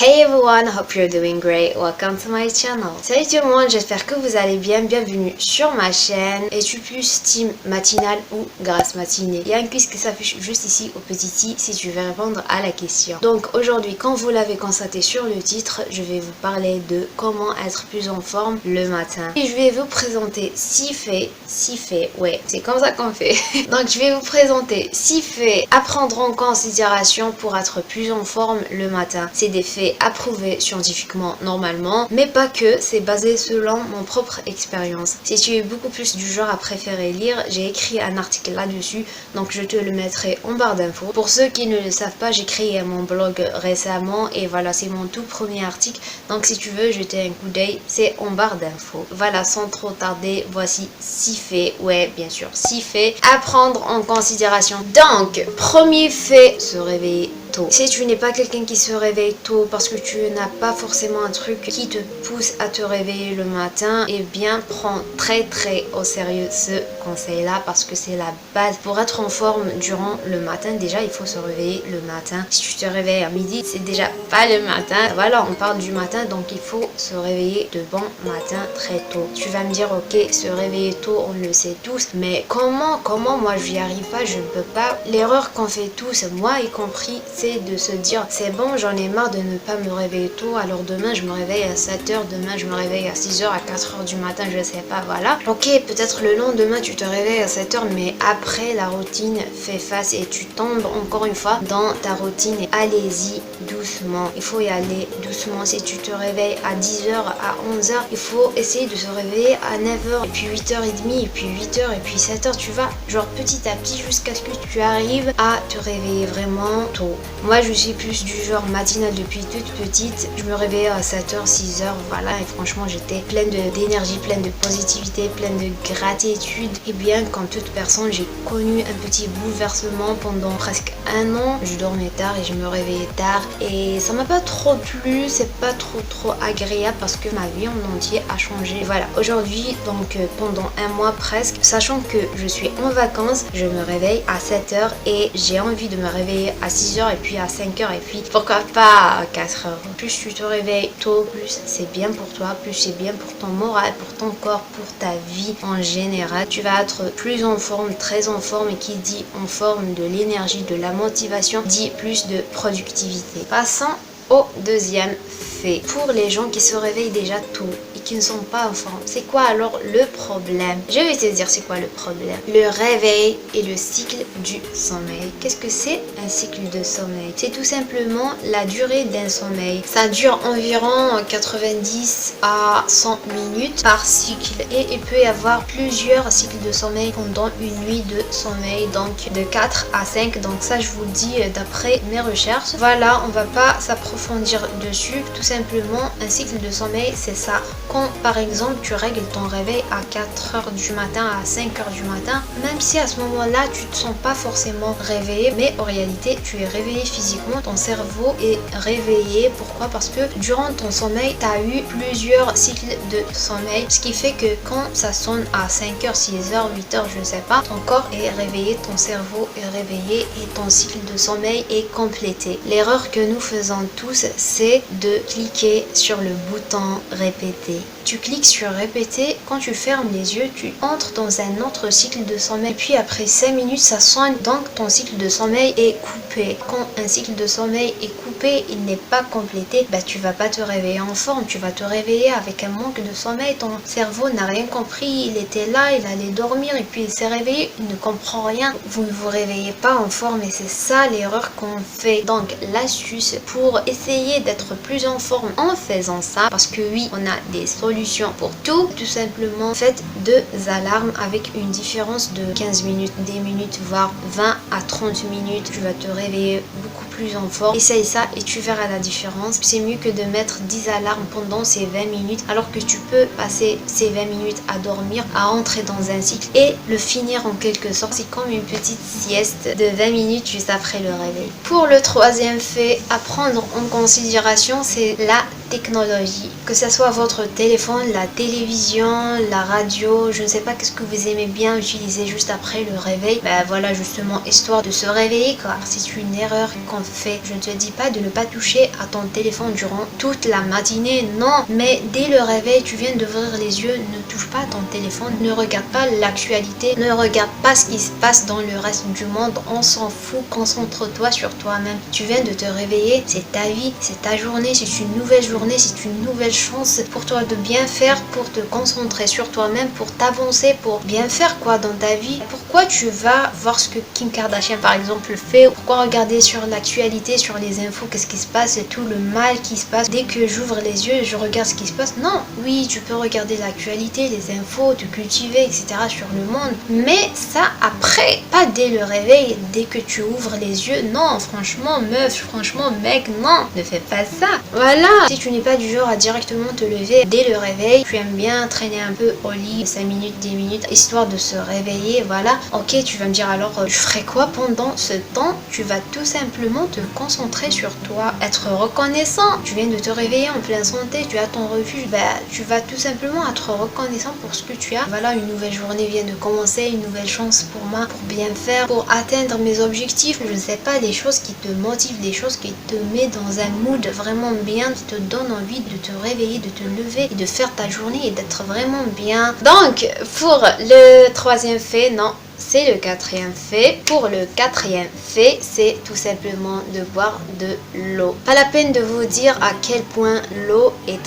Hey everyone, hope you're doing great. Welcome to my channel. Salut tout le monde, j'espère que vous allez bien. Bienvenue sur ma chaîne. Es-tu plus team matinale ou grasse matinée? Il y a un quiz qui s'affiche juste ici au petit i si tu veux répondre à la question. Donc aujourd'hui, comme vous l'avez constaté sur le titre, je vais vous parler de comment être plus en forme le matin. Et je vais vous présenter 6 faits, ouais, c'est comme ça qu'on fait. Donc je vais vous présenter 6 faits à prendre en considération pour être plus en forme le matin. C'est des faits approuvé scientifiquement normalement, mais pas que, c'est basé selon mon propre expérience. Si tu es beaucoup plus du genre à préférer lire, j'ai écrit un article là-dessus, donc je te le mettrai en barre d'infos. Pour ceux qui ne le savent pas, j'ai créé mon blog récemment et voilà, c'est mon tout premier article, donc si tu veux jeter un coup d'œil, c'est en barre d'infos. Voilà, sans trop tarder, voici 6 faits, ouais bien sûr, 6 faits à prendre en considération. Donc, premier fait, se réveiller tôt. Si tu n'es pas quelqu'un qui se réveille tôt parce que tu n'as pas forcément un truc qui te pousse à te réveiller le matin, eh bien prends très au sérieux ce conseil là parce que c'est la base pour être en forme durant le matin. Déjà il faut se réveiller le matin. Si tu te réveilles à midi, c'est déjà pas le matin. Voilà, on parle du matin, donc il faut se réveiller de bon matin très tôt. Tu vas me dire ok, se réveiller tôt on le sait tous, mais comment moi je n'y arrive pas, je ne peux pas. L'erreur qu'on fait tous, moi y compris, de se dire c'est bon, j'en ai marre de ne pas me réveiller tôt, alors demain je me réveille à 7h, demain je me réveille à 6h, à 4h du matin, je sais pas, voilà. Ok, peut-être le lendemain tu te réveilles à 7h, mais après la routine fait face et tu tombes encore une fois dans ta routine. Allez-y doucement, il faut y aller doucement. Si tu te réveilles à 10h, à 11h, il faut essayer de se réveiller à 9h, et puis 8h30, et puis 8h, et puis 7h, tu vas genre petit à petit jusqu'à ce que tu arrives à te réveiller vraiment tôt. Moi je suis plus du genre matinale depuis toute petite, je me réveillais à 7h, 6h, voilà, et franchement j'étais pleine d'énergie, pleine de positivité, pleine de gratitude. Et bien comme toute personne, j'ai connu un petit bouleversement pendant presque un an. Je dormais tard et je me réveillais tard et ça m'a pas trop plu, c'est pas trop agréable parce que ma vie en entier a changé. Voilà, aujourd'hui donc pendant un mois presque, sachant que je suis en vacances, je me réveille à 7h et j'ai envie de me réveiller à 6h et puis à 5h et puis pourquoi pas à 4h. Plus tu te réveilles tôt, plus c'est bien pour toi, plus c'est bien pour ton moral, pour ton corps, pour ta vie en général. Tu vas être plus en forme, très en forme, et qui dit en forme, de l'énergie, de la motivation, dit plus de productivité. Passons au deuxième fait. Pour les gens qui se réveillent déjà tôt et qui ne sont pas en forme, c'est quoi alors le problème? Je vais te dire c'est quoi le problème. Le réveil et le cycle du sommeil. Qu'est-ce que c'est un cycle de sommeil? C'est tout simplement la durée d'un sommeil. Ça dure environ 90 à 100 minutes par cycle et il peut y avoir plusieurs cycles de sommeil pendant une nuit de sommeil, donc de 4 à 5. Donc ça je vous le dis d'après mes recherches. Voilà, on va pas s'approfondir dessus. Tout simplement, un cycle de sommeil, c'est ça. Quand par exemple tu règles ton réveil à 4h du matin, à 5h du matin, même si à ce moment-là tu te sens pas forcément réveillé, mais en réalité tu es réveillé physiquement, ton cerveau est réveillé. Pourquoi? Parce que durant ton sommeil, tu as eu plusieurs cycles de sommeil, ce qui fait que quand ça sonne à 5h, 6h, 8h, je ne sais pas, ton corps est réveillé, ton cerveau est réveillé et ton cycle de sommeil est complété. L'erreur que nous faisons tous, c'est de cliquer sur le bouton répéter. Tu cliques sur répéter, quand tu fermes les yeux, tu entres dans un autre cycle de sommeil. Puis après 5 minutes, ça sonne, donc ton cycle de sommeil est coupé. Quand un cycle de sommeil est coupé, il n'est pas complété, tu vas pas te réveiller en forme, tu vas te réveiller avec un manque de sommeil. Ton cerveau n'a rien compris, il était là, il allait dormir et puis il s'est réveillé, il ne comprend rien. Vous ne vous réveillez pas en forme et c'est ça l'erreur qu'on fait. Donc l'astuce pour essayer d'être plus en forme en faisant ça, parce que oui, on a des solutions pour tout simplement faites 2 alarmes avec une différence de 15 minutes, 10 minutes, voire 20 à 30 minutes. Tu vas te réveiller beaucoup plus en forme. Essaye ça et tu verras la différence. C'est mieux que de mettre 10 alarmes pendant ces 20 minutes alors que tu peux passer ces 20 minutes à dormir, à entrer dans un cycle et le finir en quelque sorte. C'est comme une petite sieste de 20 minutes juste après le réveil. Pour le troisième fait à prendre en considération, c'est la technologies, que ce soit votre téléphone, la télévision, la radio, je ne sais pas qu'est-ce que vous aimez bien utiliser juste après le réveil. Ben voilà, justement, histoire de se réveiller, car c'est une erreur qu'on fait. Je ne te dis pas de ne pas toucher à ton téléphone durant toute la matinée, non, mais dès le réveil, tu viens d'ouvrir les yeux, ne touche pas à ton téléphone, ne regarde pas l'actualité, ne regarde pas ce qui se passe dans le reste du monde, on s'en fout, concentre-toi sur toi-même. Tu viens de te réveiller, c'est ta vie, c'est ta journée, c'est une nouvelle journée, c'est une nouvelle chance pour toi de bien faire, pour te concentrer sur toi-même, pour t'avancer, pour bien faire quoi dans ta vie. Pourquoi tu vas voir ce que Kim Kardashian par exemple fait? Pourquoi regarder sur l'actualité, sur les infos, qu'est-ce qui se passe et tout le mal qui se passe? Dès que j'ouvre les yeux, je regarde ce qui se passe. Non, oui, tu peux regarder l'actualité, les infos, te cultiver, etc. sur le monde. Mais ça après, pas dès le réveil, dès que tu ouvres les yeux. Non, franchement, meuf, franchement, mec, non, ne fais pas ça. Voilà, si tu n'es pas du genre à directement te lever dès le réveil, tu aimes bien traîner un peu au lit 5 minutes, 10 minutes, histoire de se réveiller, voilà. Ok, tu vas me dire alors, je ferai quoi pendant ce temps? Tu vas tout simplement te concentrer sur toi, être reconnaissant. Tu viens de te réveiller en pleine santé, tu as ton refuge, bah, tu vas tout simplement être reconnaissant pour ce que tu as. Voilà, une nouvelle journée vient de commencer, une nouvelle chance pour moi, pour bien faire, pour atteindre mes objectifs. Je ne sais pas, des choses qui te motivent, des choses qui te mettent dans un mood vraiment bien, qui te donnent envie de te réveiller, de te lever et de faire ta journée et d'être vraiment bien. Donc, pour le troisième fait, non, c'est le quatrième fait. Pour le quatrième fait, c'est tout simplement de boire de l'eau. Pas la peine de vous dire à quel point l'eau est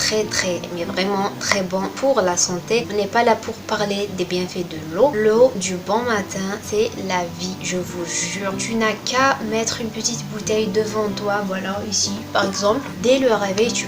mais vraiment très bon pour la santé. On n'est pas là pour parler des bienfaits de l'eau. L'eau du bon matin, c'est la vie, je vous jure. Tu n'as qu'à mettre une petite bouteille devant toi, voilà, ici, par exemple. Dès le réveil, tu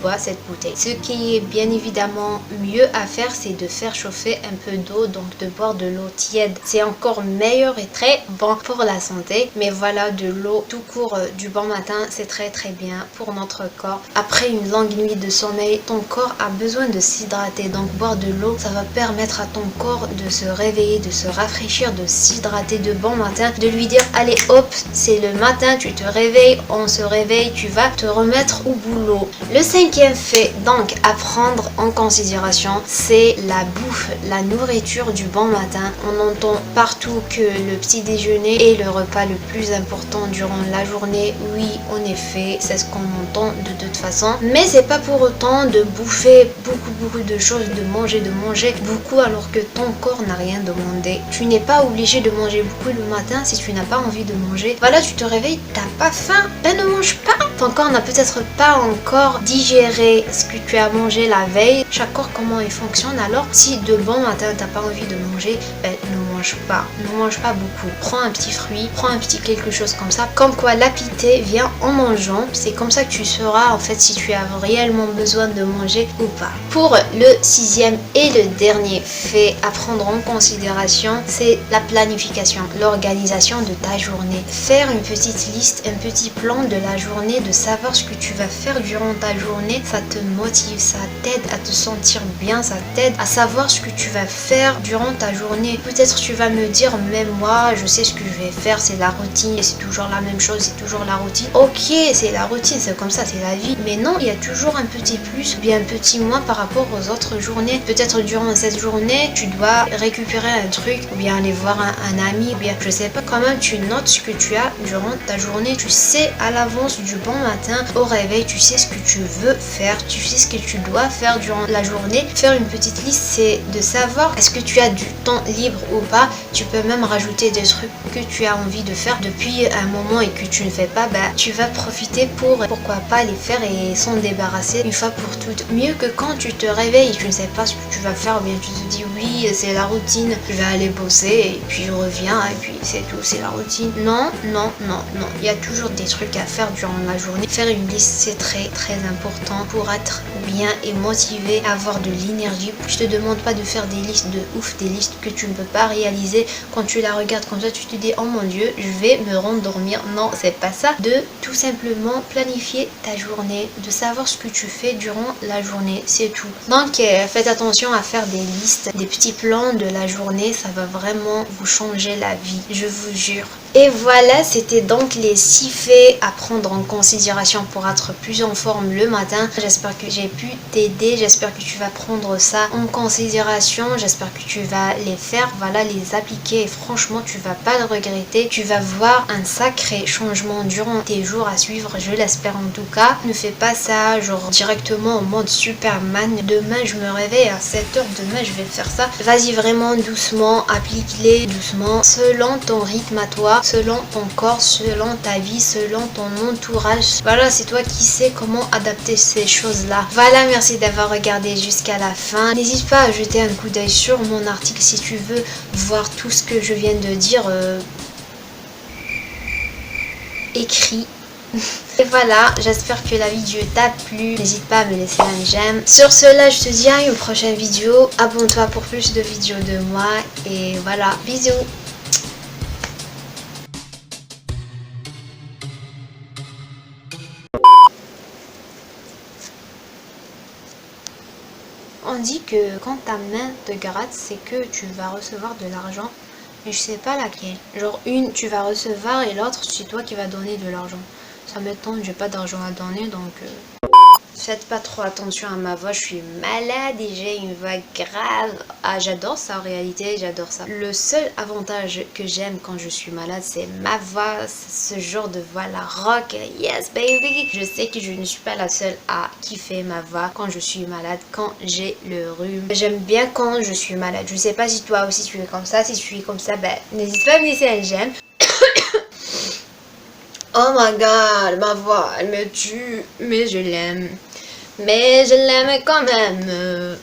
bois cette bouteille. Ce qui est bien évidemment mieux à faire, c'est de faire chauffer un peu d'eau, donc de boire de l'eau tiède. C'est encore meilleur et très bon pour la santé. Mais voilà, de l'eau tout court du bon matin, c'est très bien pour notre corps. Après une longue nuit de sommeil, ton corps a besoin de s'hydrater. Donc boire de l'eau, ça va permettre à ton corps de se réveiller, de se rafraîchir, de s'hydrater de bon matin, de lui dire allez hop, c'est le matin, tu te réveilles, on se réveille, tu vas te remettre au boulot. Le cinquième fait donc à prendre en considération, c'est la bouffe, la nourriture du bon matin. On entend partout que le petit déjeuner est le repas le plus important durant la journée. Oui, en effet, c'est ce qu'on entend de toute façon. Mais c'est pas pour autant de bouffer beaucoup de choses, de manger beaucoup alors que ton corps n'a rien demandé. Tu n'es pas obligé de manger beaucoup le matin si tu n'as pas envie de manger. Voilà, tu te réveilles, t'as pas faim, ben ne mange pas. Ton corps n'a peut-être pas encore digéré ce que tu as mangé la veille. Chaque corps comment il fonctionne. Alors si de bon matin t'as pas envie de manger, ben ne mange pas beaucoup. Prends un petit fruit, prends un petit quelque chose comme ça. Comme quoi l'appétit vient en mangeant. C'est comme ça que tu sauras en fait si tu as réellement besoin de manger ou pas. Pour le sixième et le dernier fait à prendre en considération, c'est la planification, l'organisation de ta journée. Faire une petite liste, un petit plan de la journée, de savoir ce que tu vas faire durant ta journée, ça te motive, ça t'aide à te sentir bien, ça t'aide à savoir ce que tu vas faire durant ta journée. Peut-être tu vas me dire, même moi, je sais ce que je vais faire, c'est la routine, c'est toujours la même chose, c'est toujours la routine. Ok, c'est la routine, c'est comme ça, c'est la vie. Mais non, il y a toujours un petit plus, bien un petit moins par rapport aux autres journées. Peut-être durant cette journée, tu dois récupérer un truc, ou bien aller voir un ami, ou bien je sais pas, quand même tu notes ce que tu as durant ta journée. Tu sais à l'avance du bon matin au réveil, tu sais ce que tu veux faire, tu sais ce que tu dois faire durant la journée. Faire une petite liste, c'est de savoir est-ce que tu as du temps libre ou pas. Tu peux même rajouter des trucs que tu as envie de faire depuis un moment et que tu ne fais pas, bah tu vas profiter pour pourquoi pas les faire et s'en débarrasser une fois pour toutes. Mieux que quand tu te réveilles et tu ne sais pas ce que tu vas faire, ou bien tu te dis oui c'est la routine, je vais aller bosser et puis je reviens et puis c'est tout, c'est la routine. Non, il y a toujours des trucs à faire durant la journée. Faire une liste, c'est très important pour être bien et motivé, avoir de l'énergie. Je te demande pas de faire des listes de ouf, des listes que tu ne peux pas réaliser. Quand tu la regardes comme ça, tu te dis oh mon dieu, je vais me rendormir. Non, c'est pas ça. De tout simplement planifier ta journée, de savoir ce que tu fais durant la journée, c'est tout. Donc faites attention à faire des listes, des petits plans de la journée, ça va vraiment vous changer la vie, je vous jure. Et voilà, c'était donc les 6 faits à prendre en considération pour être plus en forme le matin. J'espère que j'ai pu t'aider, j'espère que tu vas prendre ça en considération, j'espère que tu vas les faire, voilà, les appliquer et franchement tu vas pas le regretter. Tu vas voir un sacré changement durant tes jours à suivre, je l'espère en tout cas. Ne fais pas ça genre directement en mode Superman. Demain je me réveille à 7h, demain je vais faire ça. Vas-y vraiment doucement, applique-les doucement selon ton rythme à toi, selon ton corps, selon ta vie, selon ton entourage. Voilà, c'est toi qui sais comment adapter ces choses-là. Voilà, merci d'avoir regardé jusqu'à la fin. N'hésite pas à jeter un coup d'œil sur mon article si tu veux voir tout ce que je viens de dire écrit. Et voilà, j'espère que la vidéo t'a plu. N'hésite pas à me laisser un j'aime. Sur cela, je te dis à une prochaine vidéo. Abonne-toi pour plus de vidéos de moi. Et voilà, bisous. On dit que quand ta main te gratte, c'est que tu vas recevoir de l'argent. Mais je sais pas laquelle. Genre une, tu vas recevoir et l'autre, c'est toi qui vas donner de l'argent. Ça m'étonne, j'ai pas d'argent à donner donc... Faites pas trop attention à ma voix, je suis malade et j'ai une voix grave. Ah, j'adore ça en réalité, j'adore ça. Le seul avantage que j'aime quand je suis malade, c'est ma voix, ce genre de voix, la rock, yes baby. Je sais que je ne suis pas la seule à kiffer ma voix quand je suis malade, quand j'ai le rhume. J'aime bien quand je suis malade. Je sais pas si toi aussi tu es comme ça, si tu es comme ça, ben n'hésite pas à me laisser un j'aime. Oh my god, ma voix, elle me tue, mais je l'aime. Mais je l'aime quand même.